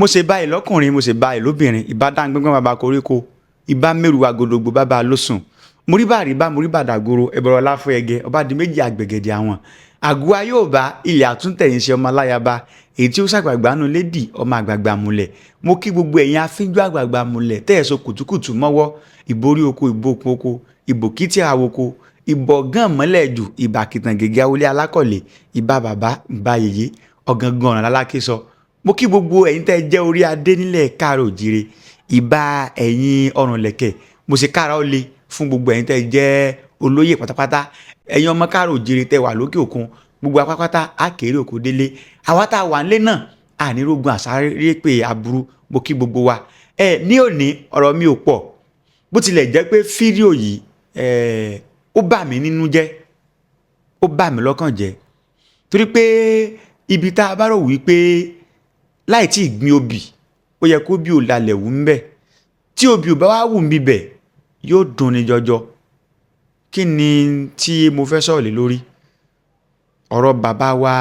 mo ṣe báyìí lọ́kùnrin mo ṣe báyìí lóbìnrin ìbá dáńgbẹ́ngbẹ́n bàbá koríko ìbá mẹ́rù agodogbo bàbá lósùn mo rí bá rí bá mo rí bá dàgoro ẹ̀bọ̀rọ̀ láfọ ẹ̀gẹ́ ọba di méjì àgbẹ̀gẹ̀dẹ̀ àwọn àgùwà yóò bá ilẹ̀ àtúntẹ̀yìn ṣe ọmọ aláyaba èyí tí ó ṣàgbàgbà nù lédì ọmọ àgbàgbà múlẹ̀ mo kí gbogbo ẹ̀yin afínjú àgbàgbà múlẹ̀ tẹ́ẹ̀sọ kùtùkùtù mọ́wọ́ ìborí oko ìbòkun oko ìbòkítì àwoko ìbọ̀gán mọ́lẹ̀ jù ìbàkìtàn gègé awolé alákọ̀lé ìbá bàbá ìbá yèyé ọ̀gangan ọ̀ràn lálákè sọ mo kí gbogbo ẹ̀yin tẹ́ jẹ́ orí adé nílẹ̀ káàrọ̀ òjìrè ìbá ẹ̀yin ọrùn lẹ̀kẹ̀ mo ṣe káàrọ̀ ó le fún gbogbo ẹ̀yin tẹ́ jẹ́ olóyè pátápátá ẹ̀yin ọmọ káàrọ̀ òjìrè tẹ́ wà lókè òkun gbogbo apápátá àkèrè òkú délé àwa tá a wà nílé náà ànírógun àsáré pé aburú mo kí gbogbo wa ní òní ọ̀rọ̀ mi ò pọ̀ bó tilẹ̀ jẹ́ pé fídíò yìí ó bà mí nínú jẹ́ ó bà mí lọ́kàn jẹ́ torí pé ibi tá a bá rò wípé láì tí ì gbin obì ó yẹ kó bí ò lalẹ̀ wù ń bẹ̀ tí obì ò bá wá wù ń bíbẹ̀ yóò dùn ní jọjọ kí ni tí mo fẹ́ sọ̀rọ̀ lé lórí ọ̀rọ̀ bàbá wa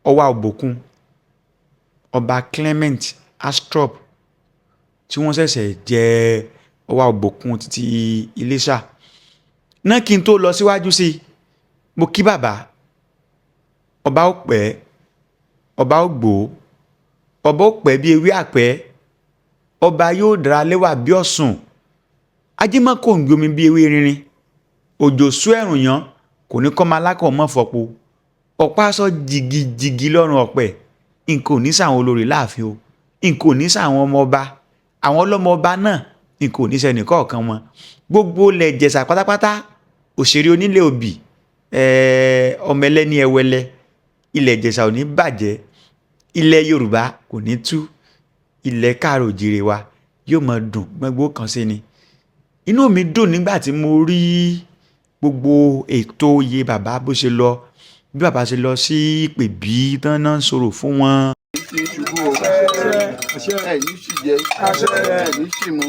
ọwá òbòkun ọba Clement Astrop tí wọ́n ṣẹ̀ṣẹ̀ jẹ ọwá òbòkun títí Iléṣà náà kí n tó lọ síwájú sí mo kí bàbá ọba ó pẹ́ ọba ó gbòó ọba ó pẹ́ bí ewé àpẹ́ ọba yóò dára lẹ́wà bí ọ̀sùn ajímọ́kò ń gbomi bí ewé rinrin òjò sú ẹ̀rùn yan kò ní kọ́ máa lákọ̀ mọ́ fọ́po ọ̀pá aṣọ jìgìjìgì lọ́rùn ọ̀pẹ nǹkan ò ní sàwọn olórí láàfin o nǹkan ò ní sàwọn ọmọ ọba àwọn ọlọ́mọ ọba náà nǹkan ò ní sẹ́ni kọ̀ọ̀kan wọn gbogbo ilẹ̀ Ìjẹ̀ṣà pátápátá òṣèré onílé òbí ọmọ ẹlẹ́ni ẹwẹlẹ ilẹ̀ Ìjẹ̀ṣà ò ní bàjẹ́ ilẹ̀ Yorùbá kò ní tú ilẹ̀ káàrọ̀ òjìrè wa yóò máa dùn gbogbo kan sí ni inú mi dùn nígbà tí mo rí gbogbo ètò iye bàbá bó ṣe lọ bí bàbá ṣe lọ sí ìpè bí tán náà sọ̀rọ̀ fún wọn. ẹ̀yin sì jẹ́ ẹ̀yin sì mú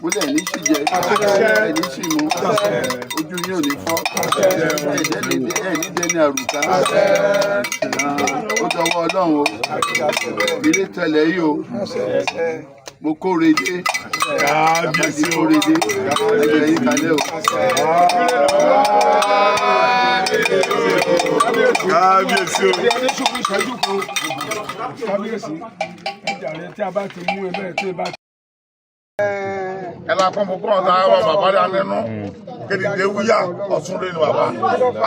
múlẹ̀ ẹ̀yin sì jẹ́ ẹ̀yin sì mú ojú yín ò ní fọ́ ẹ̀yin dẹni àrùká ó dọwọ́ Ọlọ́run o ilé tẹ̀lé yìí o mo kóre dé kábíyèsí kóre dé ẹgbẹ́ yín kalẹ̀ o. kábíyèsí o. kábíyèsí ẹjà rẹ tí a bá ti mú ẹ bẹ́ẹ̀ tí ẹ bá. ẹ la kọ́ mọ̀ kọ́ ọ̀tá àwọn bàbá rẹ̀ nínú kéde wúyà ọ̀tún rẹ̀ ni bàbá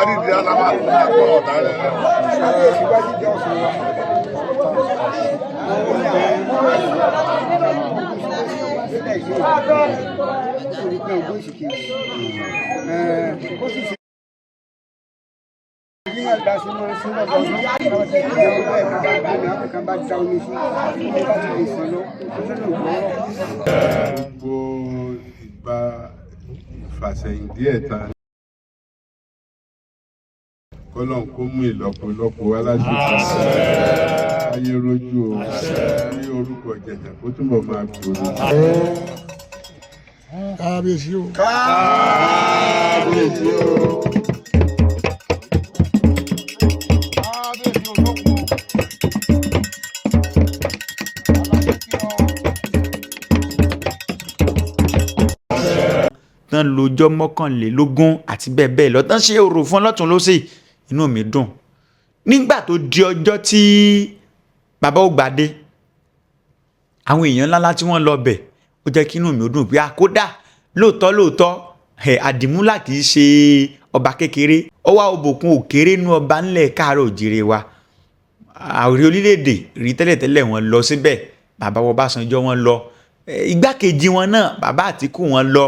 adìdí alámà kọ́ ọ̀tá rẹ̀ nínú. Gbogbo ìgbà ìfàsẹ̀yìn díẹ̀ ta kọ́lọ́n kó mú ìlọ́pọ̀lọpọ̀ wá láti ìfàsẹ̀ ayé rojú o ní orúkọ Ìjẹ̀ṣà kó túbọ̀ máa gbòòrò. kábíyèsí o. kábíyèsí o. tán lọ́jọ́ mọ́kànlélógún àti bẹ́ẹ̀ bẹ́ẹ̀ lọ tán ṣe òrò fún ọlọ́tún lọ́sì inú mi dùn nígbà tó di ọjọ́ tí bàbá ó gbadé àwọn èèyàn ńláńlá tí wọ́n lọ bẹ̀ ó jẹ́ kí inú mi ó dùn pé àkódà lóòótọ́ àdìmúlà kì í ṣe ọba kékeré ọwá òbòkun òkèrè nú ọba ńlẹ̀ káàrọ̀ òjìrè wa ààrẹ orílẹ̀-èdè rí tẹ́lẹ̀tẹ́lẹ̀ wọn lọ síbẹ̀ bàbá Ọbásanjọ́ wọn lọ igbákejì wọn náà bàbá Àtíkù wọn lọ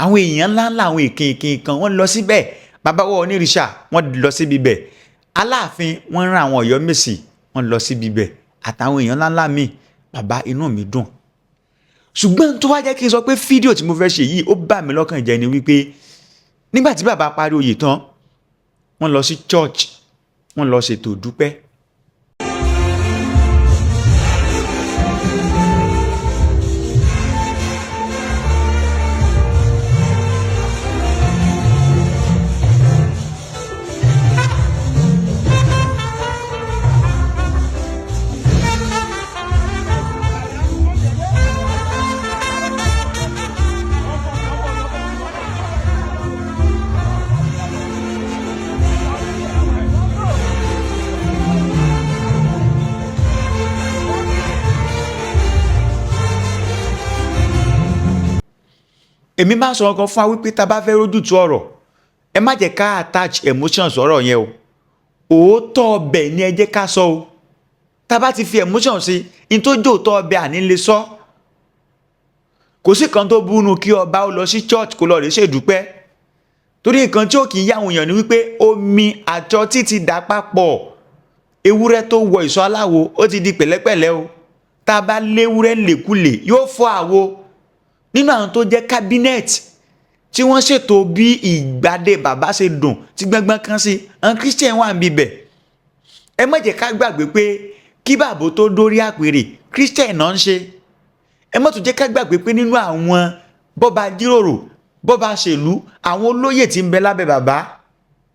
àwọn èèyàn ńláńlá àwọn èkìnkìn kan wọ́n lọ síbẹ̀ bàbá wa Onírìṣà wọ́n lọ síbi bẹ̀ Aláàfin wọ́n rán àwọn Ọ̀yọ́mèsì wọ́n lọ síbi bẹ̀ àtàwọn èèyàn ńláńlá míì bàbá inú mi dùn ṣùgbọ́n tó wá jẹ́ kí n sọ pé fídíò tí mo fẹ́ ṣe yìí ó bà mí lọ́kàn jẹ́ ni wípé nígbà tí bàbá parí oyè tán wọ́n lọ sí church wọ́n lọ ṣètò ìdúpẹ́ èmi máa sọ ọkàn fún wa wípé tá a bá fẹ́ rójútu ọ̀rọ̀ ẹ má jẹ́ ká attach emotions ọ̀rọ̀ yẹn o òótọ́ ọbẹ̀ ni ẹ jẹ́ ká sọ o tá a bá ti fi emotion sí in tó jẹ́ òótọ́ ọbẹ̀ àní lè sọ kò sí kan tó burú kí ọba ó lọ sí church kó lọ rè ṣèdúpẹ́ torí nǹkan tí ó kì í yá àwọn èèyàn ni wípé omi àti ọtí ti dà papọ̀ ewúrẹ́ tó wọ ìsọ aláwo ó ti di pẹ̀lẹ́pẹ̀lẹ́ o tá a bá léwúrẹ́ lèkulè yóò fọ́ àwo nínú àwọn tó jẹ́ cabinet tí wọ́n ṣètò bí ìgbàdé bàbá ṣe dùn tí gbọ́ngbọ́n kan sí àwọn Christian wà ń bíbẹ̀ ẹ má jẹ́ ká gbàgbé pé kí bàbá tó dórí àpèrè Christian náà ń ṣe ẹ má tún jẹ́ ká gbàgbé pé nínú àwọn bọ́ba jíròrò bọ́ba ṣèlú àwọn olóyè tí ń bẹ lábẹ́ bàbá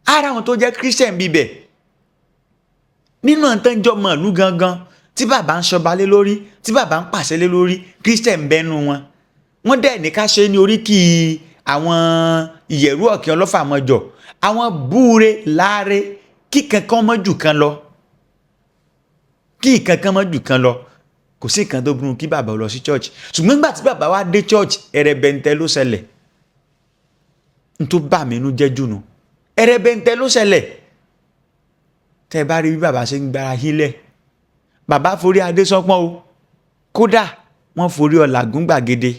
ara àwọn tó jẹ́ Christian bíbẹ̀ nínú àtẹ́jọ́ mọ̀lú gangan tí bàbá ń ṣọba lé lórí tí bàbá ń pàṣẹ lé lórí Christian bẹ́nu wọn wọ́n dẹ̀ ní ká ṣe ní oríkì àwọn ìyẹ̀rú ọ̀kìn ọlọ́fà mọ́jọ àwọn búure láre kí kankan mọ́ jù kan lọ kí kankan mọ́ jù kan lọ kò sí nǹkan tó burú kí bàbá lọ sí church ṣùgbọ́n nígbà tí bàbá wá dé church ẹrẹbẹntẹ ló ṣẹlẹ̀ n tó bà mí inú jẹ́ jùnú ẹrẹbẹntẹ ló ṣẹlẹ̀ tẹ́ bá rí bí bàbá ṣe ń gbára hílẹ̀ bàbá forí adé sánpọ́n o kódà wọ́n forí ọ̀là gún gbàgede.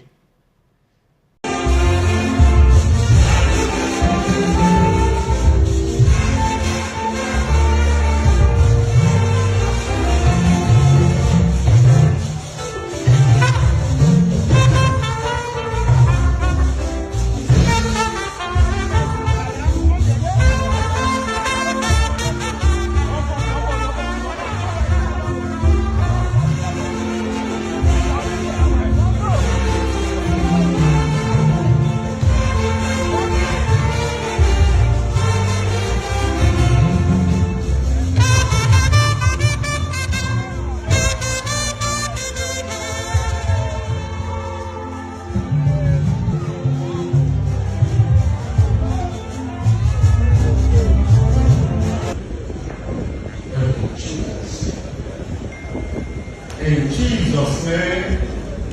In Jesus' name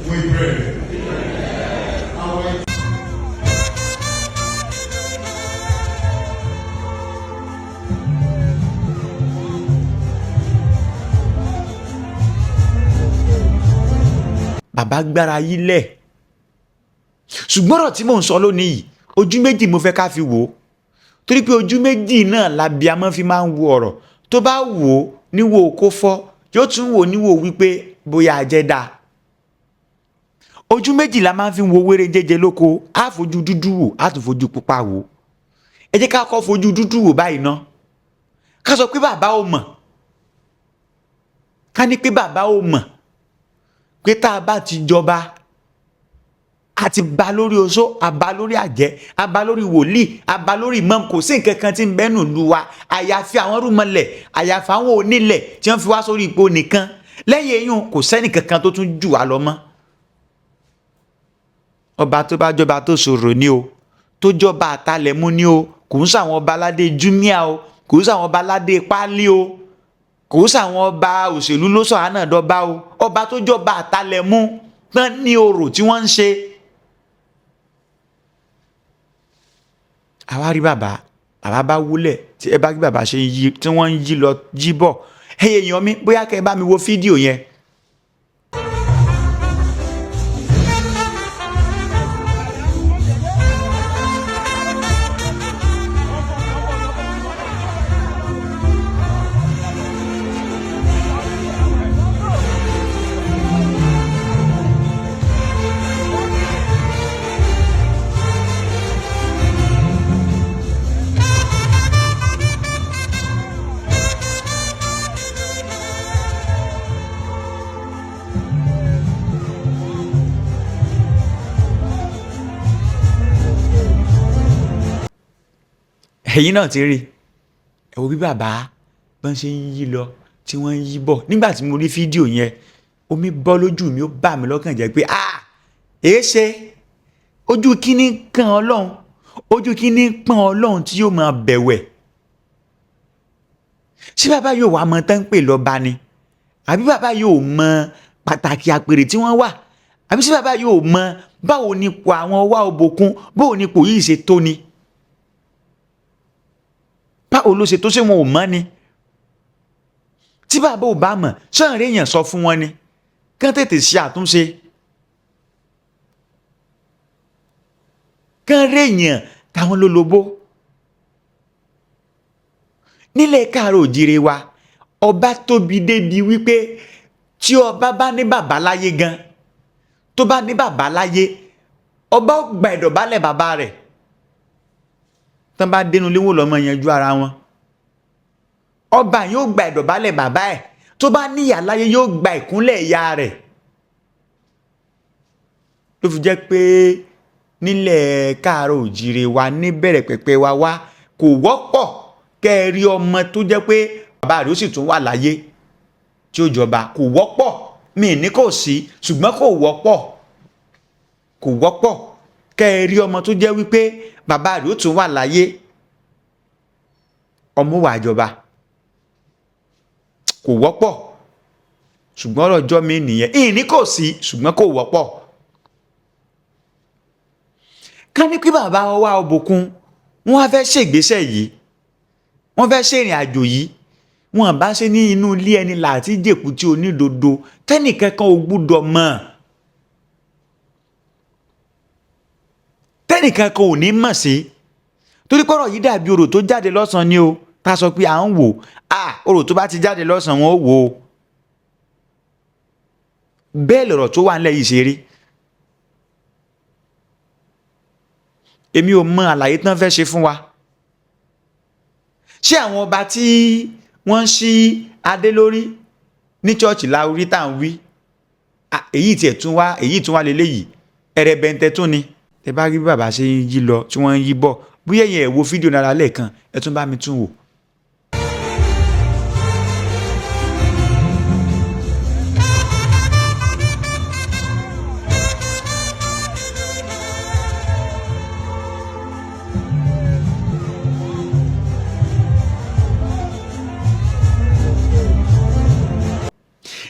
we pray. Bàbá gbára yílẹ̀ ṣùgbọ́n ọ̀rọ̀ tí mò ń sọ lónìí yìí ojú méjì mo fẹ́ ká fi wò ó torí pé ojú méjì náà l'abiyamọ fi máa ń wo ọ̀rọ̀ tó bá wò ó níwò kó fọ́ yóò tún wò níwò wípé bóyá ajẹ́ dáa ojú méjì la máa ń fi wo wéré jẹjẹ lóko á fojú dúdú wò á tún fojú pupa wò ẹ jẹ́ ká kọ́ fojú dúdú wò báyìí ná ká sọ pé bàbá ò mọ̀ ká ní pé bàbá ò mọ̀ pé tá a bá ti jọba àti ba lórí oṣó àbá lórí àjẹ́ àbá lórí wòlíì àbá lórí imam kò sí nǹkan kan tí ń bẹ́nu lu wa àyàfi àwọn rúmọlẹ̀ àyàfi àwọn onílẹ̀ tí wọ́n fi wá sórí ipò nìkan lẹ́yìn eyín kò sẹ́ni kankan tó tún jù wá lọ mọ́ ọba tó bá jọba tó ṣòro ni o tó jọba àtàlẹ̀mú ni o kò ń sàwọn ọba aládé júmíà o kò ń sàwọn ọba aládé pálí o kò ń sàwọn ọba òṣèlú ló sọ àánà dọba o ọba tó jọba àtàlẹ̀mú tán ní orò tí wọ́n ń ṣe. àwa rí bàbá bá wúlẹ̀ tí ẹ bá rí bàbá ṣe yí tí wọ́n ń yí lọ jí bọ̀ ẹ̀yẹ èèyàn mi bóyá kẹ́ ẹ bá mi wo fídíò yẹn. ẹ̀yin náà ti rí ẹ wo bí bàbá bọ́n ṣe ń yí lọ tí wọ́n ń yí bọ̀ nígbà tí mo rí fídíò yẹn omi bọ́ lójú mi ó bà mí lọ́kàn jẹ́ pé èé ṣe ojú kíní kan ọlọ́run ojú kíní pọ́n ọlọ́run tí yóò máa bẹ̀wẹ̀ ṣé bàbá yóò wá mọ tán pè lọ́ba ni àbí bàbá yóò mọ pàtàkì àpèrè tí wọ́n wà àbí sí bàbá yóò mọ báwo ni ipò àwọn ọwá òbòkun báwo ni ipò yìí ṣe tó ni báwo ló ṣe tó ṣé wọn ò mọ̀ ni tí bàbá ò bá mọ̀ ṣọ́n rẹ̀ èèyàn sọ fún wọn ni kán tètè ṣe àtúnṣe kán rẹ̀ èèyàn káwọn lólobó nílẹ̀ káàárọ̀ òjìrè wa ọba tóbi débi wípé tí ọba bá ní bàbá láyé gan tó bá ní bàbá láyé ọba ó gba ìdọ̀bálẹ̀ bàbá rẹ̀ tán bá dénú léwò lọ́mọ yanjú ara wọn ọba yóò gba ìdọ̀bálẹ̀ bàbá ẹ̀ tó bá níyà láyé yóò gba ìkúnlẹ̀ ìyá rẹ̀ ló fi jẹ́ pé nílẹ̀ káàárọ̀ òjìrè wa níbẹ̀rẹ̀ pẹ̀pẹ̀ wa wá kò wọ́pọ̀ kẹ́ ẹ rí ọmọ tó jẹ́ pé bàbá rẹ̀ ó sì tún wà láyé tí ó jọba kò wọ́pọ̀ mi ní kò sí ṣùgbọ́n kò wọ́pọ̀ kẹ́ ẹ rí ọmọ tó jẹ́ wípé bàbá rẹ̀ ó tún wà láyé ọmọ wà jọba kò wọ́pọ̀ ṣùgbọ́n ọ̀rọ̀ ọjọ́ mi nìyẹn ìní kò sí ṣùgbọ́n kò wọ́pọ̀ ká ní pé bàbá wa òbòkun wọ́n á fẹ́ ṣègbésẹ̀ yìí wọ́n fẹ́ ṣèrìn àjò yìí wọ́n bá ṣe ní inú ilé ẹni láti jèkú tí onídodo tẹ́nìkankan ò gbúdọ̀ mọ̀ tẹ́nìkankan ò ní mọ̀ sí torí pọ́rọ̀ yìí dàbí orò tó jáde lọ́sàn-án ni o ta sọ pé à ń wò orò tó bá ti jáde lọ́sàn-án wọn ó wò ó bẹ́ẹ̀ lọ̀rọ̀ tó wà ńlẹ̀ yìí ṣe rí èmi ò mọ àlàyé tán fẹ́ ṣe fún wa ṣé àwọn ọba tí wọ́n ń ṣí adé lórí ní chọ́ọ̀chì láorí tá à ń wí èyí tún wá leléyìí ẹrẹbẹntẹ tún ni tẹ bá rí bí bàbá ṣe ń yí lọ tí wọ́n ń yí bọ̀ bóyá ẹ̀yin ẹ̀ wo fídíò náírà lẹ́ẹ̀kan ẹ tún bá mi tún wò.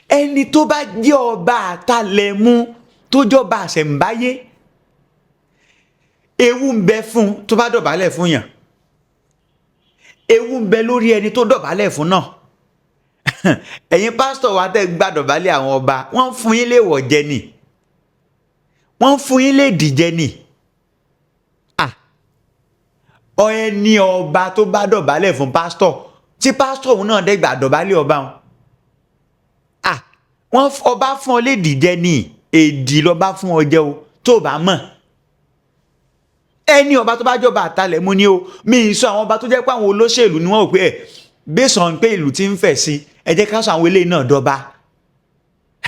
ẹni tó bá jẹ́ ọba àtàlẹ̀mú tó jọba àṣẹ̀ǹbáyé ewu ń bẹ fún tó bá dọ̀bálẹ̀ fún yàn ewu ń bẹ lórí ẹni tó dọ̀bálẹ̀ fún náà ẹ̀yin pásítọ̀ wa tẹ́ gbà dọ̀bálẹ̀ àwọn ọba wọ́n fún yín lè wọ̀ jẹ ni wọ́n fún yín lè dìjẹ ni ẹni ọba tó bá dọ̀bálẹ̀ fún pásítọ̀ tí pásítọ̀ òun náà dẹ́gbà dọ̀bálẹ̀ ọba wọn ọba fún ọ lè dìjẹ ní èdì lọba fún ọ jẹ o tó bá mọ̀ ẹni ọba tó bá jọba àtàlẹ̀mú ni o mi sọ àwọn ọba tó jẹ́ pé àwọn olóṣèlú ni wọ́n ò pé bẹ́sàn pé ìlú ti ń fẹ̀ sí ẹ jẹ́ ká sọ àwọn eléyìí náà dọba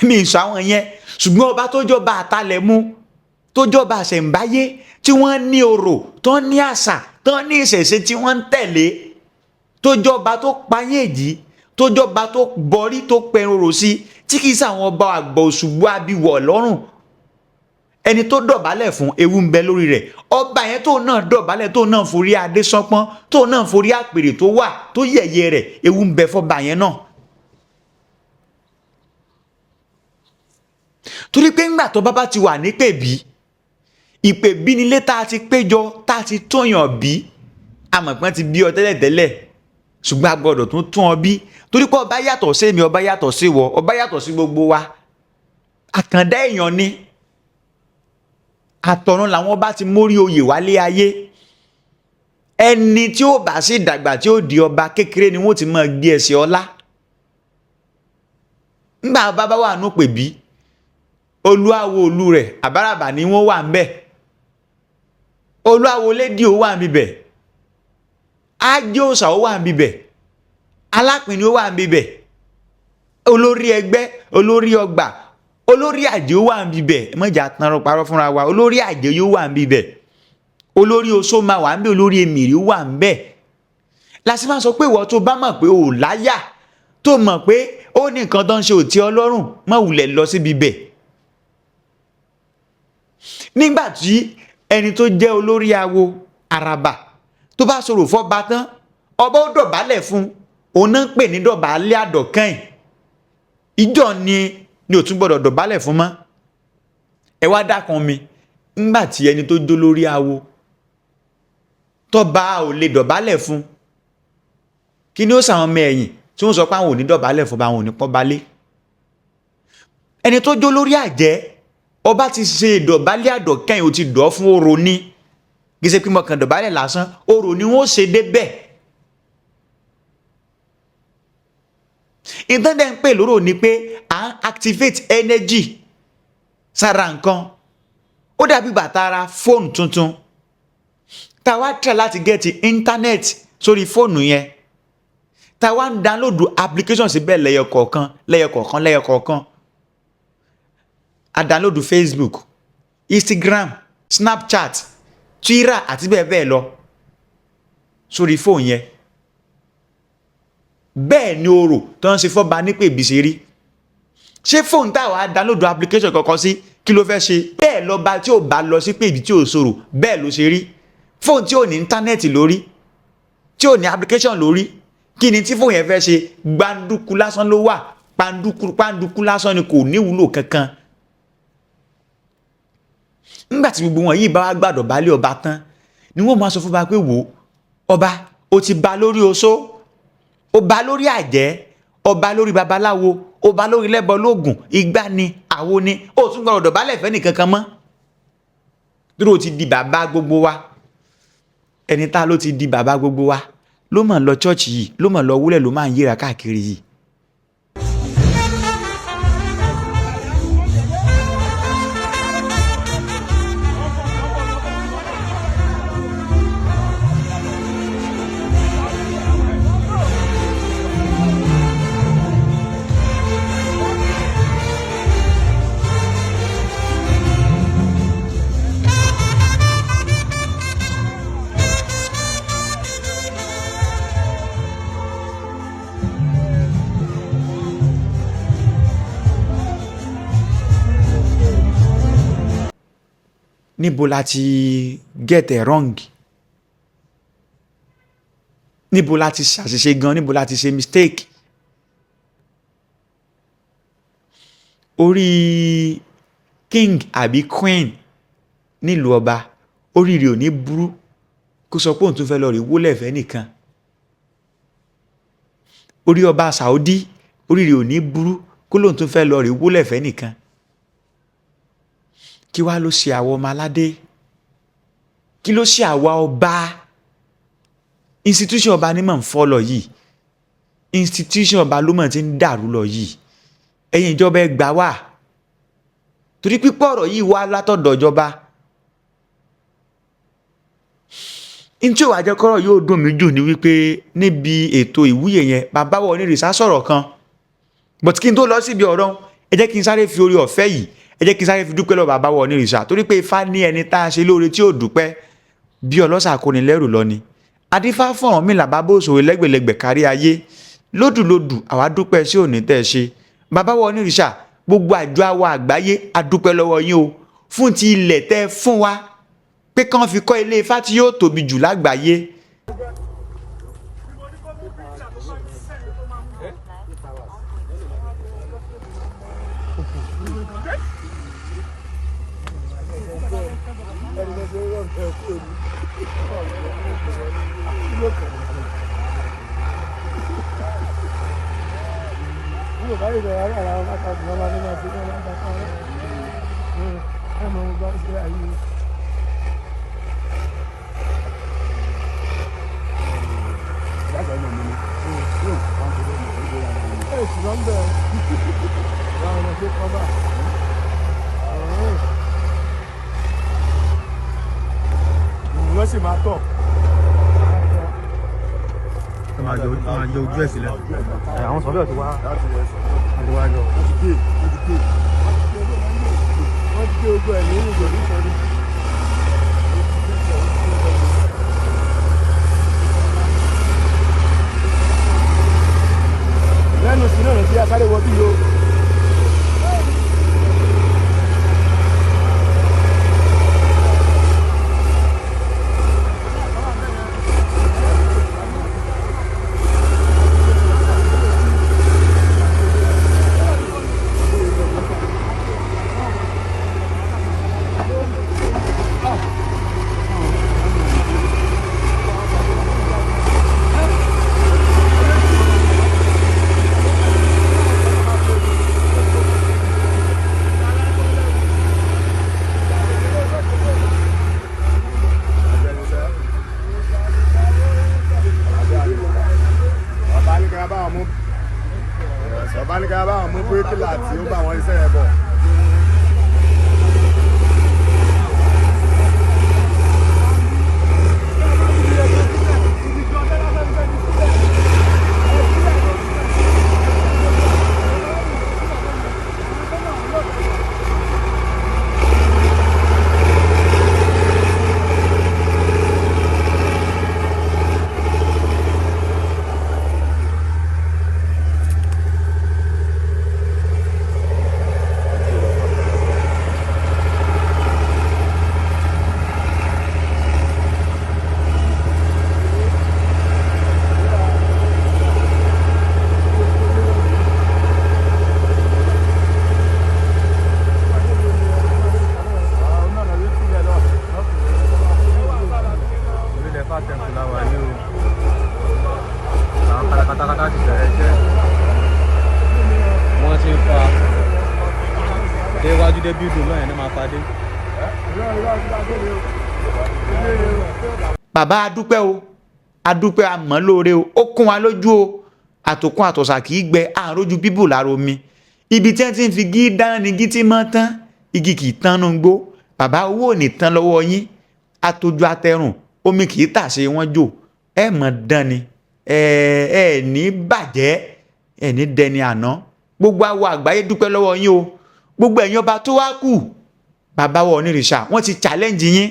mi sọ àwọn yẹn ṣùgbọ́n ọba tó jọba àtàlẹ̀mú tó jọba àṣẹ̀ǹbáyé tí wọ́n ní orò tó ní àṣà tó ní ìṣẹ̀ṣe tí wọ́n ń tẹ̀lé tó jọba tó payéèjì tó jọba tó bọrí tó pẹrorò sí tí kìí sáwọn ọba àgbà òṣùgbó abiwọ̀ lọ́rùn ẹni tó dọ̀bálẹ̀ fún ewu ń bẹ lórí rẹ̀ ọba yẹn tó náà dọ̀bálẹ̀ tó náà forí adé sánpọ́n tó náà forí àpèrè tó wà tó yẹ̀yẹ́ rẹ̀ ewu ń bẹ fọ́ba yẹn náà. torí pé ńgbà tó bá ti wà ní pèbí ìpèbí nílé tá a ti péjọ tá a ti tóyàn bí amọ̀pọ́n ti bí ọ tẹ́lẹ̀tẹ́lẹ̀ ṣùgbọ́n a gbọ́dọ̀ tún ọ bí torí pé ọba yàtọ̀ sí èmi ọba yàtọ̀ sí wọ ọba yàtọ̀ sí gbogbo wa àkàndá èèyàn ni àtọ̀run làwọn ọba ti mórí oyè wálé ayé ẹni tí ó bá sì dàgbà tí ó di ọba kékeré ni wọ́n ti máa gbé ẹsẹ̀ ọlá nígbà ọba bá wà nù pèbí olúawo olú rẹ̀ àbáràbà ni wọ́n wà ń bẹ̀ olúawo lédi ó wà ń bibẹ̀ ajé òòṣà ó wà ń bibẹ̀ alápìnrin ó wà ń bibẹ̀ olórí ẹgbẹ́ olórí ọgbà olórí àjẹ́ ó wà ń bibẹ̀ mọ́jà tanrọ parọ́ fúnra wa olórí àjẹ́ yóò wà ń bibẹ̀ olórí oṣó máa wà ń bẹ̀ olórí èmìrì ó wà ń bẹ̀ láti máa sọ pé ìwọ tó bá mọ̀ pé ò láyà tó mọ̀ pé ó ní nǹkan tó ń ṣe òtí ọlọ́run má wulẹ̀ lọ síbi bẹ̀ nígbà tí ẹni tó jẹ́ olórí awo àràbà tó bá sọ̀rọ̀ fọ́ba tán ọba ó dọ̀bálẹ̀ fún òun náà ń pè ní dọ̀bálẹ̀ àdọ̀kàn ìjọ ni ò tún gbọ́dọ̀ dọ̀bálẹ̀ fún mọ́ ẹ wá dákan mi ńgbà tí ẹni tó jó lórí awo tọ́ba ò lè dọ̀bálẹ̀ fún kí ni ó sàwọn ọmọ ẹ̀yìn tí wọ́n sọ pé àwọn ò ní dọ̀bálẹ̀ fún báwọn ò ní pọ́n balẹ̀ ẹni tó jó lórí àjẹ́ ọba ti ṣe ìdọ̀bálẹ̀ àdọ̀kẹ́yìn ó ti dọ̀ fún orò ní kì í ṣe pé mọ̀kàn dọ̀bálẹ̀ lásán orò ni wọ́n ṣe débẹ̀ ìtọ́ndẹ̀ ń pè lóró ni pé à ń activate energy sára nǹkan ó dàbí bàtàrà fóònù tuntun tá a wá tẹ̀ láti gẹ́ẹ̀tì internet sórí fóònù yẹn tá a wá ń download application síbẹ̀ lẹ́yọkọ̀ọ̀kan a download Facebook, Instagram, Snapchat, Twitter àti bẹ́ẹ̀ bẹ́ẹ̀ lọ sórí fóònù yẹn bẹ́ẹ̀ ni orò tó ń ṣe fọ́ba nípè bí ṣe rí ṣé fóònù táwa download application kankan sí kí ló fẹ́ ṣe bẹ́ẹ̀ lọ́ba tí ò bá lọ sí pèbí tí ò sọ̀rọ̀ bẹ́ẹ̀ ló ṣe rí fóònù tí ò ní íńtánẹ́ẹ̀tì lórí tí ò ní application lórí kí ni tí fóònù yẹn fẹ́ ṣe gbàǹdùkú lásán ló wà pàǹdùkú lásán ni kò níwúlò kankan nígbà tí gbogbo wọn yìí bá wá gbàdọ̀ balẹ̀ ọba tán ni wọ́n máa sọ fún ọba pé wò ọba o ti ba lórí oṣó o ba lórí àjẹ́ ọba lórí babaláwo ọba lórí lẹ́bọ lóògùn igbá ni àwo ni ó tún gbọ́dọ̀ dọ̀bálẹ̀ fẹ́ nìkankan mọ́ dúró ti di bàbá gbogbo wa ẹni tá ló ti di bàbá gbogbo wa ló mọ̀ lọ chọ́ọ̀chì yìí ló mọ̀ lọ wúlẹ̀ ló máa ń yíra káàkiri yìí. níbo la ti get it wrong níbo la ti ṣàṣìṣe gan níbo la ti ṣe mistake orí king àbí queen nílùú ọba oríire ò ní burú kó sọ pé òun tún fẹ́ lọ rí wólẹ̀ fẹ́ nìkan orí ọba Saudi oríire ò ní burú kó lóun tún fẹ́ lọ rí wólẹ̀ fẹ́ nìkan kí wá ló ṣe àwa ọmọ aládé kí ló ṣe àwa ọba institution ọba ní mọ̀ ń fọ́ lọ yìí institution ọba ló mọ̀ ti ń dàrú lọ yìí ẹ̀yin ìjọba ẹ gbà wá torí pípọ̀ ọ̀rọ̀ yìí wá látọ̀dọ̀ ìjọba ntí ò wá jẹ́ kọ́rọ̀ yóò dùn mí jù ní wípé níbi ètò ìwúyè yẹn bàbá wa onírìṣà sọ̀rọ̀ kan but kí n tó lọ síbi ọ̀rọ̀ ẹ jẹ́ kí n sáré fi orí ọ̀fẹ́ yìí ẹ jẹ́ kí n sáré fi dúpẹ́ lọ bàbá wa onírìṣà torí pé ifá ní ẹni tá a ṣe lóore tí ò dúpẹ́ bí ọlọ́sà kò ní lẹ́rù lọ ni adífá fọ̀ràn mi làbá bó ṣòro lẹ́gbẹ̀lẹ́gbẹ̀ kárí ayé lódùlódù àwa dúpẹ́ sí òní tẹ́ ẹ ṣe bàbá wa onírìṣà gbogbo àjọ àwa àgbáyé adúpẹ́ lọ́wọ́ yín o fún ti ilẹ̀ tẹ́ fún wa pé kán fi kọ́ ilé ifá tí yóò tóbi jù lágbàáyé. Sì máa tọ̀. Ẹ máa jẹ ojú ẹ̀ sílẹ̀. Àwọn sọ̀rọ̀ ti wá. Àti wá jọ. Wọ́n ti gbé ogun ẹ̀ ní ìgbòrí sọ́rí. Lẹ́nu sí náà tí a sáré wọ bí yóò. níwájú dé bíldùn náà yẹn ní máa padé. bàbá adúpẹ́ o adúpẹ́ àmọ́ lóore o ó kún wa lójú o àtòkùn àtọ̀sà kì í gbẹ àrójú bíbù lára omi ibi tí wọ́n ti ń fi gí dáná ni gí tí mọ́ tán igi kì í tán nú gbó bàbá owó ò ní tán lọ́wọ́ yín àtòjú atẹrùn omi kì í tàṣe wọ́n jò ẹ mọ̀ dán ni ẹ ní bàjẹ́ ẹ ní dẹni àná gbogbo àwọ àgbáyé dúpẹ́ lọ́wọ́ yín o gbogbo ẹ̀yin ọba tó wá kù bàbá wa onírìṣà wọ́n ti challenge yín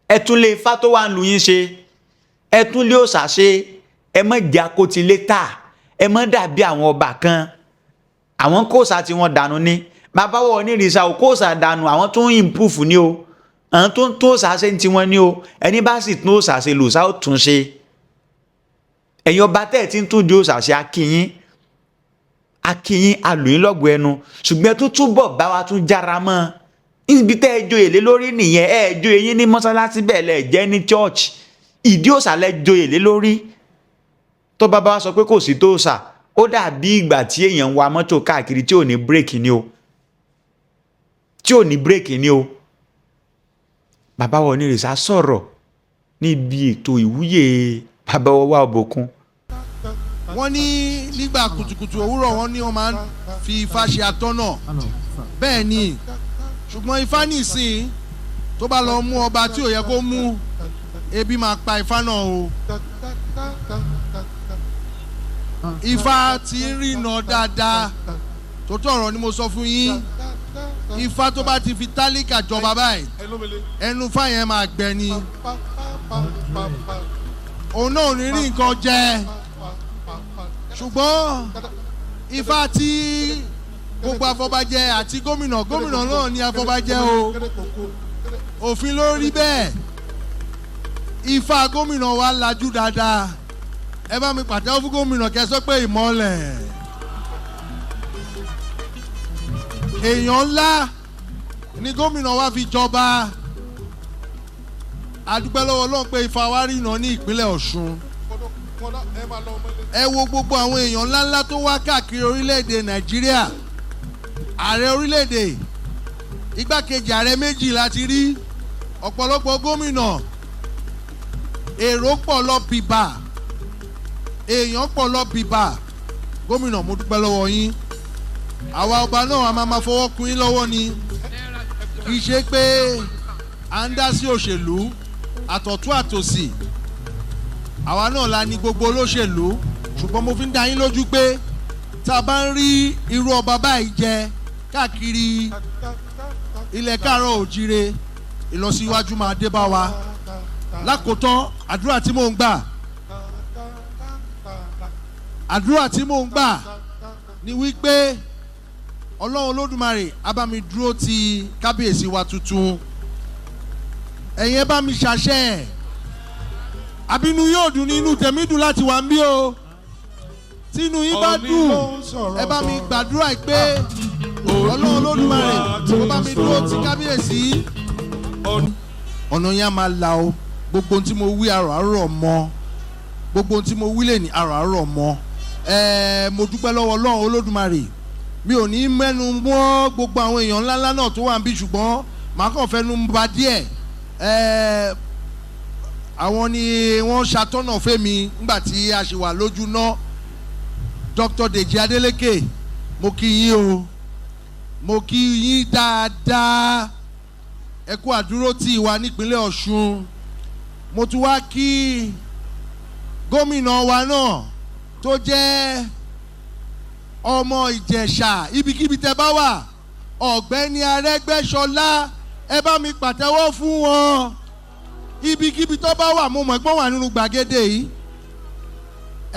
ẹ tún lè Ifá tó wà ń lu yín ṣe ẹ tún lé òòṣà ṣe ẹ mọ̀ jẹ́ akótilétà ẹ mọ̀ dàbí àwọn ọba kan àwọn kóòṣà tí wọ́n dànù ni bàbá wa onírìṣà ò kóòṣà dànù àwọn tó ń improve ni o àwọn tó ń tó òòṣà ṣe ń tiwọn ni o ẹni bá sì tún òòṣà ṣe lòòṣà ó tún ṣe ẹ̀yin ọba tẹ́ ẹ̀ tí ń tún di òòṣà ṣe akínyín alùyín lọ́gbọ̀ ẹnu ṣùgbọ́n tó túbọ̀ bá wa tún jára mọ́ ibi tẹ́ ẹ joyè lé lórí nìyẹn ẹ joyè yín ní mọ́sálásí bẹ́ẹ̀ lẹ̀ jẹ́ ní church ìdí òòṣà lẹ joyè lé lórí tó bá bá wa sọ pé kò sí tó òòṣà ó dàbí ìgbà tí èèyàn ń wa mọ́tò káàkiri tí ò ní bírèkì ni o tí ò ní bírèkì ni o bàbá wa onírìṣà sọ̀rọ̀ níbi ètò ìwúyè bàbá wa Ọbòkun. wọ́n ní nígbà kùtùkùtù òwúrọ̀ wọ́n ní wọ́n máa ń fi Ifá ṣe atọ́nà bẹ́ẹ̀ ni ṣùgbọ́n Ifá nìsín tó bá lọ mú ọba tí ò yẹ kó mú ebi máa pa Ifá náà o Ifá ti ń rìnà dáadáa tó tọ̀rọ̀ ni mo sọ fún yín Ifá tó bá ti fi tálíkà jọba báyìí ẹnu fáyẹn máa gbẹ ni òun náà ò ní rí nǹkan jẹ ṣùgbọ́n Ifá tí gbogbo afọbajẹ àti gómìnà náà ní afọbajẹ o òfin ló rí bẹ́ẹ̀ Ifá gómìnà wa lajú dáadáa ẹ bá mi pàtẹ́wọ́ fún gómìnà kẹ́ sọ pé ìmọ́lẹ̀ èèyàn ńlá ni gómìnà wa fi jọba adúpẹ́ lọ́wọ́ Ọlọ́run pé Ifá wa rìnà ní ìpínlẹ̀ Ọ̀ṣun ẹ wo gbogbo àwọn èèyàn ńláńlá tó wá káàkiri orílẹ̀-èdè Nàìjíríà ààrẹ orílẹ̀-èdè igbákejì ààrẹ méjì láti rí ọ̀pọ̀lọpọ̀ gómìnà èrò pọ̀ lọ bìbà èèyàn pọ̀ lọ bìbà gómìnà mo dúpẹ́ lọ́wọ́ yín àwa ọba náà a máa fọwọ́ kún yín lọ́wọ́ ni kì í ṣe pé à ń dá sí òṣèlú àtọ̀tún àtòsì àwa náà la ní gbogbo olóṣèlú ṣùgbọ́n mo fi ń dá yín lójú pé tá a bá ń rí irú ọba báyìí jẹ káàkiri ilẹ̀ káàárọ̀ òjíire ìlọsíwájú máa dé bá wa lákòótán àdúrà tí mò ń gbà ni wípé Ọlọ́run Olódùmarè á bá mi dúró ti kábíyèsí wa tuntun ẹ̀yin ẹ bá mi ṣàṣẹ àbínú yóò dùn ní inú tèmi dùn láti wà ń bí o tí inú yín bá dùn ẹ bá mi gbàdúrà pé Ọlọ́run Olódùmarè ó bá mi dúró ti kábíyèsí ọ̀nà yẹn á máa la o gbogbo ohun tí mo wí àrọ̀ mọ́ gbogbo ohun tí mo wí lè ní àrọ̀ mọ́ mo dúpẹ́ lọ́wọ́ Ọlọ́run Olódùmarè mi ò ní mẹ́nu mọ́ gbogbo àwọn èèyàn ńláńlá náà tó wà ń bí ṣùgbọ́n màá kàn fẹ́nu bà díẹ̀ àwọn ni wọ́n ṣàtọ́nà fẹ́mi nígbà tí a ṣì wà lójú náà Dr. Deji Adeleke mo kí yín o mo kí yín dáadáa ẹ kú àdúrótì wa nípínlẹ̀ Ọ̀ṣun mo tún wá kí gómìnà wa náà tó jẹ́ ọmọ Ìjẹ̀ṣà ibikíbi tẹ́ bá wà Ọ̀gbẹ́ni Arẹ́gbẹ́ṣọlá ẹ bá mi pàtẹ́wọ́ fún wọn ibikíbi tó bá wà mo mọ̀ pé wọ́n wà nínú gbàgede yìí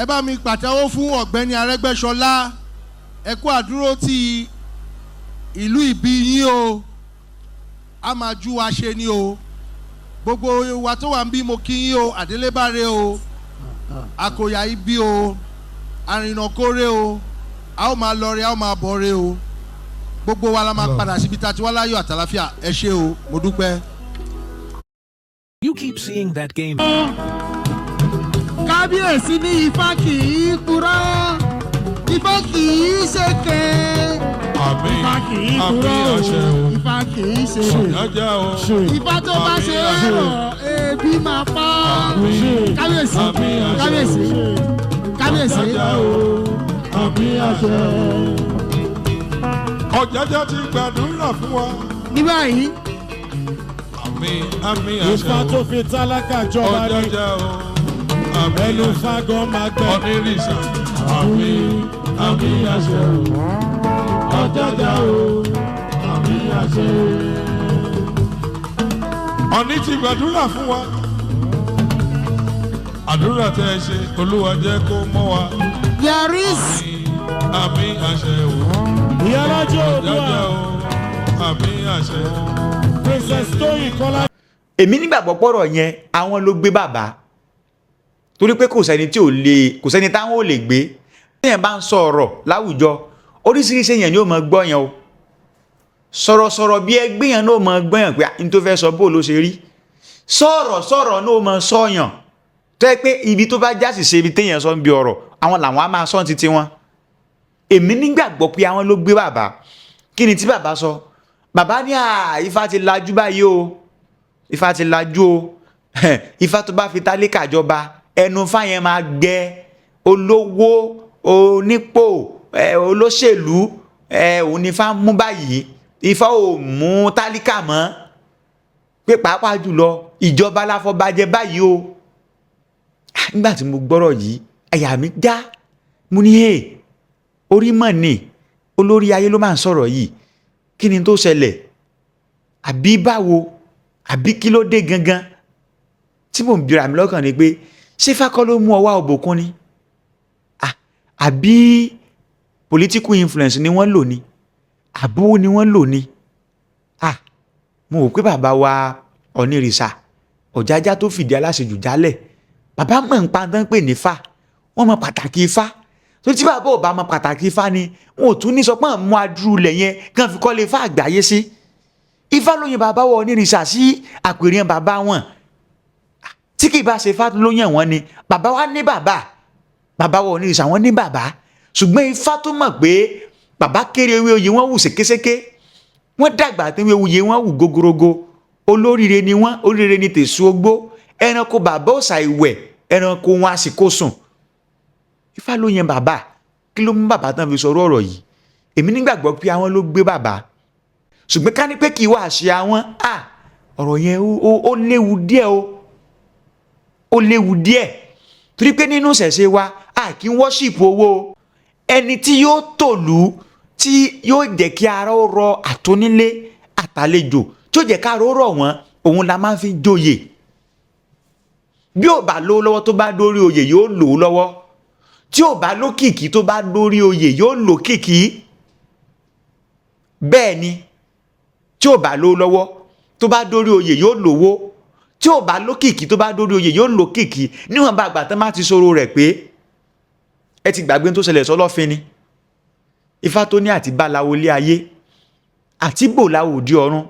ẹ bá mi pàtẹ́wọ́ fún Ọ̀gbẹ́ni Arẹ́gbẹ́ṣọlá ẹ kú àdúrótì ìlú ìbí yín o a máa ju wa ṣe ni o gbogbo wa tó wà ń bí mo kí yín o àdélébáre o àkòyà ibi o àrìnàkórè o a ó máa lọrẹ a ó máa bọ̀rẹ o gbogbo wa la máa padà síbi tá a ti wá láyọ̀ àtàláfíà ẹ ṣé o mo dúpẹ́. You keep seeing that game. Kábíyèsí ní Ifá kì í purọ́ Ifá kì í ṣèké àmín Ifá kì í àmín purọ́ àṣẹ o. o. Ifá kì í ṣe Ọ̀jájá o. Ifá tó bá ṣe é rọ̀ ebi máa pa. Kábíyèsí àmín àṣẹ o. kábíyèsí kábíyèsí. Ọ̀jájá o. Àmín àṣẹ. Ọ̀jájá ti gbàdúrà fún wa. Ní báyìí. Àmín àmín àṣẹ o. Ifá tó fi tálákà jọba ní. Ọ̀jájá o. Àmín Ẹnu fágọ́ máa gbẹ. Onírìṣà. Àmín àmín àṣẹ o. Ọ̀jájá o. Àmín àṣẹ. Ọ̀ní ti gbàdúrà fún wa. Àdúrà tẹ́ ẹ ṣe Olúwa jẹ́ kó mọ́ wa. There is. Àmín àṣẹ o. Ìyálájẹ́ Ọ̀jájá Oòduà. o. Àmín àṣẹ o. Princess Tóyìn Kọ́lá. èmi nígbàgbọ́ pọ̀rọ̀ yẹn àwọn ló gbé bàbá torí pé kò sẹ́ni tí ò lè kò sẹ́ni táwọn ò lè gbé téèyàn bá ń sọ ọ̀rọ̀ láwùjọ oríṣiríṣi èèyàn ni ó mọ gbọ́ yẹn o sọ̀rọ̀sọ̀rọ̀ bí ẹgbẹ́ yẹn náà mọ gbọ́ yẹn pé n tó fẹ́ sọ bó ló ṣe rí sọ̀rọ̀ náà mọ sọ̀yàn tó yẹ pé ibi tó bá jásì ṣe ibi téèyàn sọ ń bi ọ̀rọ̀ àwọn làwọn á máa sọ títí wọn èmi nígbàgbọ́ pé àwọn ló gbé bàbá kí ni tí bàbá sọ bàbá ní Ifá ti lajú báyìí o Ifá ti lajú o Ifá tó bá fi tálíkà jọba ẹnu fáyẹn máa gbẹ olówó onípò olóṣèlú òun ni Ifá mú báyìí Ifá ò mú tálíkà mọ́ pé pàápàá jùlọ ìjọba láfọbàjẹ́ báyìí o nígbà tí mo gbọ́rọ̀ yìí àyà mi já mo ní orí mọ̀ ni olórí ayé ló máa ń sọ̀rọ̀ yìí kí ni tó ṣẹlẹ̀ àbí báwo àbí kí ló dé gangan tí mò ń bira mi lọ́kàn ni pé ṣé Ifá kọ́ ló mú ọwá òbòkun ni àbí political influence ni wọ́n lò ní àbúwò ni wọ́n lò ní mo rò pé bàbá wa Onírìṣà Ọ̀jájá tó fìdí aláṣejù jálẹ̀ bàbá mọ̀ ń pa tán pè ní Ifá wọ́n mọ pàtàkì Ifá tó tí bàbá ò bá mọ pàtàkì Ifá ni wọn ò tún ní sọ pé àwọn mú adúrú lẹ̀ yẹn kàn fi kọ́lé Ifá àgbáyé sí Ifá ló yàn bàbá wa Onírìṣà sí àpèrè yẹn bàbá wọn tí kì í bá ṣe Ifá ló yàn wọ́n ni bàbá wa ní bàbá wa Onírìṣà wọ́n ní bàbá ṣùgbọ́n Ifá tó mọ̀ pé bàbá kéré ewé oyè wọ́n wù sékéséké wọ́n dàgbà tí ewé oyè wọ́n wù gógórógó olóríire ni wọ́n olóríire ni tèṣù ogbó ẹranko bàbá òòṣà ìwẹ̀ ẹranko wọn a sì kó sùn Ifá ló yàn bàbá kí ló mú bàbá tán fi sọ̀rọ̀ ọ̀rọ̀ yìí èmi nígbàgbọ́ pé àwọn ló gbé bàbá ṣùgbọ́n ká ní pé kì í wá àṣẹ àwọn ọ̀rọ̀ yẹn ó léwu díẹ̀ ó léwu díẹ̀ torí pé nínú ìṣẹ̀ṣe wa kì í worship owó ẹni tí yóò tòlú tí yóò jẹ́ kí ara ó rọ àtónílé àtàlejò tí yóò jẹ́ ká ara ó rọ̀ wọ́n òun la máa fi joyè bí ò bá lówó lọ́wọ́ tó bá dórí oyè yóò lò ó lọ́wọ́ tí ò bá lókìkí tó bá dórí oyè yóò lò kìkí bẹ́ẹ̀ ni tí ò bá lówó lọ́wọ́ tó bá dórí oyè yóò lówó tí ò bá lókìkí tó bá dórí oyè yóò lò kìkí níwọ̀n bá àgbà tán má ti sọ̀rọ̀ rẹ̀ pé ẹ ti gbàgbé tó ṣẹlẹ̀ sọ́lọ́fin ni Ifá tó ní àti báláwo lé ayé àti bòláwo òdi ọ̀run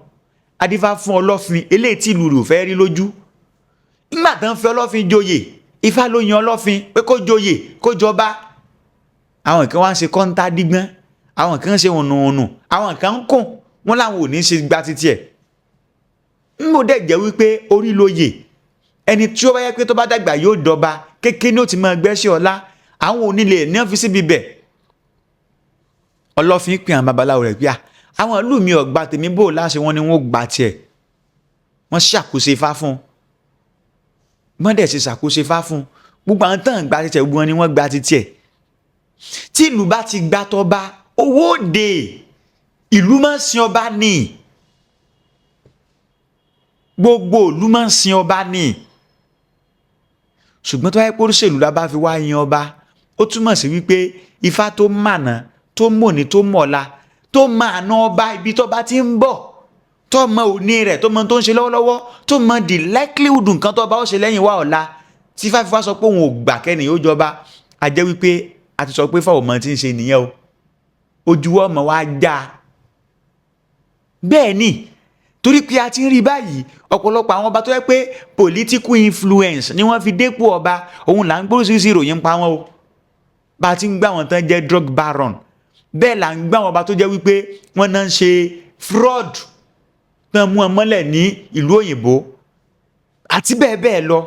adífá fún ọlọ́fin eléyìí tí ìlú rẹ̀ ò fẹ́ rí lójú nígbà tán fi ọlọ́fin joyè Ifá ló yan ọlọ́fin pé kó joyè kó jọba àwọn kan wá ń ṣe kọ́ńtà dígbọ́n àwọn kan ń ṣe hùnùhùnù àwọn kan ń kùn wọ́n láwọn ò ní ṣe gba títí ẹ̀ ń mú dẹ̀ jẹ́ wípé orí lóye ẹni tí ó bá yẹ pé tó bá dàgbà yóò dọba kékeré ní ó ti máa gbẹ́sẹ̀ ọlá àwọn onílé ní ọ́fíìsì bíbẹ̀ ọlọ́fin pè àwọn babaláwo rẹ̀ pé àwọn ìlú mi ò gbà tèmi bò láṣẹ wọn ni wọ́n gbà tiẹ̀ wọ́n ṣàkóso Ifá fún wọ́n dẹ̀ ṣe ṣàkóso Ifá fún gbogbo àwọn tán gba títẹ̀ gbogbo wọn ni wọ́n gba títẹ̀ tí ìlú bá ti gbà tọ́ba owó òde ìlú máa ń sin ọba ní gbogbo ìlú máa ń sin ọba ní ṣùgbọ́n tó wáyé pé oríṣèlú la bá fi wá yan ọba ó túmọ̀ sí wípé Ifá tó mànà tó mòní tó mọ̀la tó máa ná ọba ibi tó bá ti ń bọ̀ tó mọ òní rẹ̀ tó mọ tó ń ṣe lọ́wọ́lọ́wọ́ tó mọ the likelihood nǹkan tó bá ó ṣe lẹ́yìn wá ọ̀la tí Ifá sọ pé òun ò gbà kẹ́ni ó jọba a jẹ́ wípé a ti sọ pé fáwọn ọmọ tí ń ṣe nìyẹn o ojú ọmọ wa já bẹ́ẹ̀ ni torí pé a ti ń rí báyìí ọ̀pọ̀lọpọ̀ àwọn ọba tó yẹ pé political influence ni wọ́n fi dépò ọba òun là ń gbóríṣiríṣi ìròyìn pa wọn o bá a ti ń gbà wọn tán jẹ́ drug baron bẹ́ẹ̀ là ń gbá àwọn ọba tó jẹ́ wípé wọ́n náà ń ṣe fraud náà mú wọn mọ́lẹ̀ ní ìlú òyìnbó àti bẹ́ẹ̀ bẹ́ẹ̀ lọ.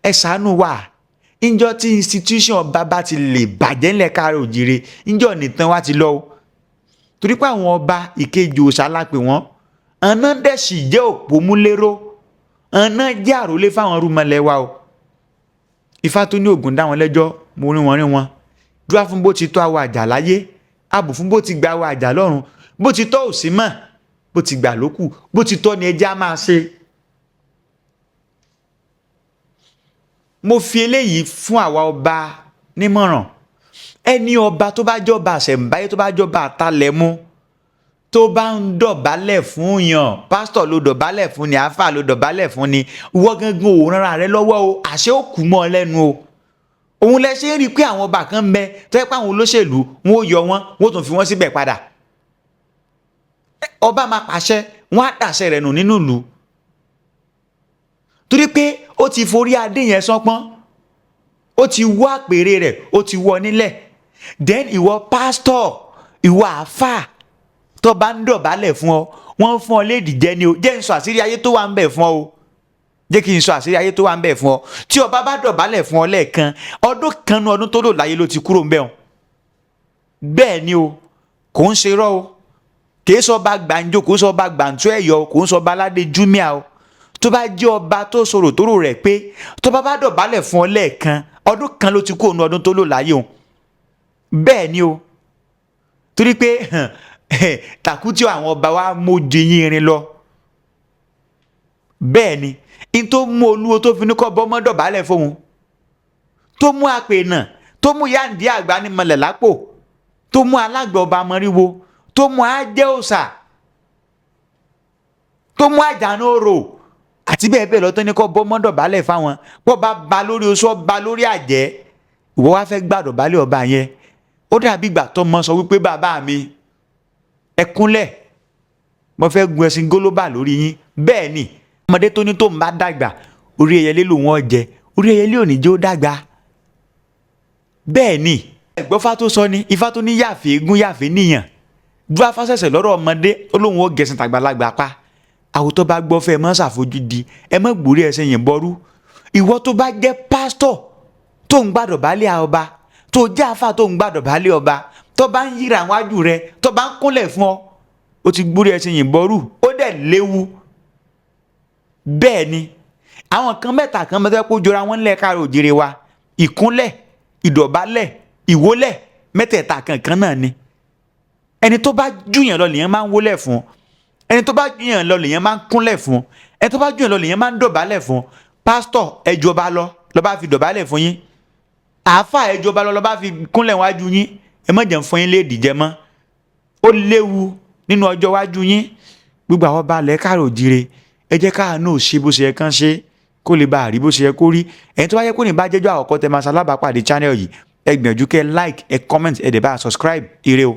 Ẹ ṣàánú wa ìjọ tí institution ọba bá ti lè bàjẹ́ ńlẹ̀ káàárọ̀ òjìrè ìjọ nìtàn wá ti lọ o torí pé àwọn ọba ìkejì òòṣà lápè wọ́n ọ̀nà dẹ̀sì jẹ́ òpómúléró ọ̀nà jẹ́ àròlé fáwọn rúmọlẹ̀ wa o. Ifá tó ní Ògún dá wọn lẹ́jọ́ mo rí wọn dúrà fún bó ti tọ́ àwọn àjà láyé àbò fún bó ti gba àwọn àjà lọ́run bó ti tọ́ òsì mọ̀ bó ti gbà lókù bó ti tọ́ ni ẹjẹ́ á máa ṣe. Mo fi eléyìí fún àwa ọba nímọ̀ràn ẹni ọba tó bá jọba àṣẹ̀ǹbáyé tó bá jọba àtàlẹ́mú tó bá ń dọ̀bálẹ̀ fún yàn pásítọ̀ ló dọ̀bálẹ̀ fún ni àáfà ló dọ̀bálẹ̀ fún ni wọ́n gángan ò rán rẹ lọ́wọ́ o àṣẹ ò kú mọ́ ọ lẹ́nu o. Òun lẹ ṣe ń rí i pé àwọn ọba kan ń bẹ tó yẹ pé àwọn olóṣèlú wọn ò yọ wọn wọn ò tún fi wọn síbẹ̀ padà. Ọba máa pàṣẹ wọn á dàṣẹ rẹ̀ nù nínú ìlú torí pé ó ti forí adé yẹn sánpọ́n ó ti wọ àpèrè rẹ̀ ó ti wọ nílẹ̀ then ìwọ pásítọ̀ ìwọ àáfà tó bá ń dọ̀bálẹ̀ fún ọ wọ́n fún ọ léèdì jẹ́ ni o jẹ́ n sọ àṣírí ayé tó wà ń bẹ̀ fún ọ o jẹ́ kí n sọ àṣírí ayé tó wà ń bẹ̀ fún ọ tí ọba bá dọ̀bálẹ̀ fún ọ lẹ́ẹ̀kan ọdún kan nu ọdún tó lò láyé ló ti kúrò ń bẹ̀ wọn. Bẹ́ẹ̀ ni o kò ń ṣe rọ́ o kì í sọ ọba gbàǹjo kò ń sọ ọba gbàǹtú ẹ̀yọ kò ń sọ ọba aládé júmíà o tó bá jẹ́ ọba tó sọ̀rọ̀ tó rò rẹ̀ pé tó bá dọ̀bálẹ̀ fún ọ lẹ́ẹ̀kan ọdún kan ló ti kúrò nu ọdún tó lò láyé o. Bẹ́ẹ̀ ni o torí pé tàkútì àwọn ọba wa mójú yín irin lọ. Bẹ́ẹ̀ ni in tó mú olúwo tó fi ní kọ́ bọ́mọ́ dọ̀bálẹ̀ fóun tó mú àpènà tó mú yáǹdí àgbà ní mọ̀lẹ̀ lápò tó mú alágbẹ̀ ọba mọ́ríwo tó mú ajẹ́ òòṣà tó mú àjànóró àti bẹ́ẹ̀ bẹ́ẹ̀ lọ tó ní kọ́ bọ́mọ́ dọ̀bálẹ̀ fáwọn pọ̀ bá lórí oṣù ọba lórí àjẹ́ ìwọ wá fẹ́ gbà dọ̀bálẹ̀ ọba yẹn ó dàbí ìgbà tó mọ sọ wípé bàbá mi ẹ kúnlẹ̀ mo fẹ́ gun ẹṣin gólóbà lórí yín. Bẹ́ẹ̀ ni ọmọdé tó ní tó ń bá dàgbà orí ẹyẹlé lòun ọjẹ orí ẹyẹlé ò ní jẹ́ ó dàgbà. Bẹ́ẹ̀ ni ẹ̀gbọ́fà tó sọ ni Ifá tó ní yàfẹ́ eégún yàfẹ́ níyàn dúró afásẹ̀sẹ̀ lọ́rọ̀ ọmọdé olóhùn ó gẹ̀ẹ́sìn tàgbàlagbà pa àwọn tó bá gbọ́ fẹ́ ẹ mọ́ ṣàfojúdi ẹ mọ́ gbòórí ẹsẹ̀ yẹn bọ́rú. Ìwọ tó bá jẹ́ pásítọ̀ tó ń gbàdọ̀bálẹ̀ ọba tó jẹ́ àfà tó ń gbàdọ̀bálẹ̀ ọba tó bá ń yíra wájú rẹ tó bá ń kúnlẹ̀ fún ọ ó ti gbórí ẹsẹ̀ yìí bọ́rù ó dẹ̀ léwu. Bẹ́ẹ̀ ni àwọn kan mẹ́ta kan mẹ́ta kó jọra wọn lẹ̀ káàárọ̀ òjìrè wa ìkúnlẹ̀ ìdọ̀bálẹ̀ ìwólẹ̀ mẹ́tẹ̀ẹ̀ta kankan náà ni. Ẹni tó bá júyàn lọ lèyàn máa ń wólẹ̀ fún ẹni tó bá júyàn lọ lèyàn máa ń kúnlẹ̀ fún ẹni tó bá júyàn lọ lèyàn máa ń dọ̀bálẹ̀ fún. Pásítọ̀ ẹjọba lọ bá fi dọ̀bálẹ̀ fún yín àáfà ẹjọba lọ bá fi kúnlẹ̀ wájú yín ẹ má jẹ́ fún yín léèdì jẹ mọ́ ó léwu nínú ọjọ́ wájú yín. Gbogbo àwọn balẹ̀ káàárọ̀ òjìrè ẹ jẹ́ káà náà ṣe bó ṣe yẹ kán ṣe kó lè bá àrí bó ṣe yẹ kó rí. Ẹ̀yin tó bá yẹ kó ní bá jẹ́jọ́ àkọ́kọ́ tẹ máa ṣalábàápàdé channel yìí ẹ gbìyànjú kẹ́ like ẹ comment ẹ dẹ̀ bá subscribe ire o.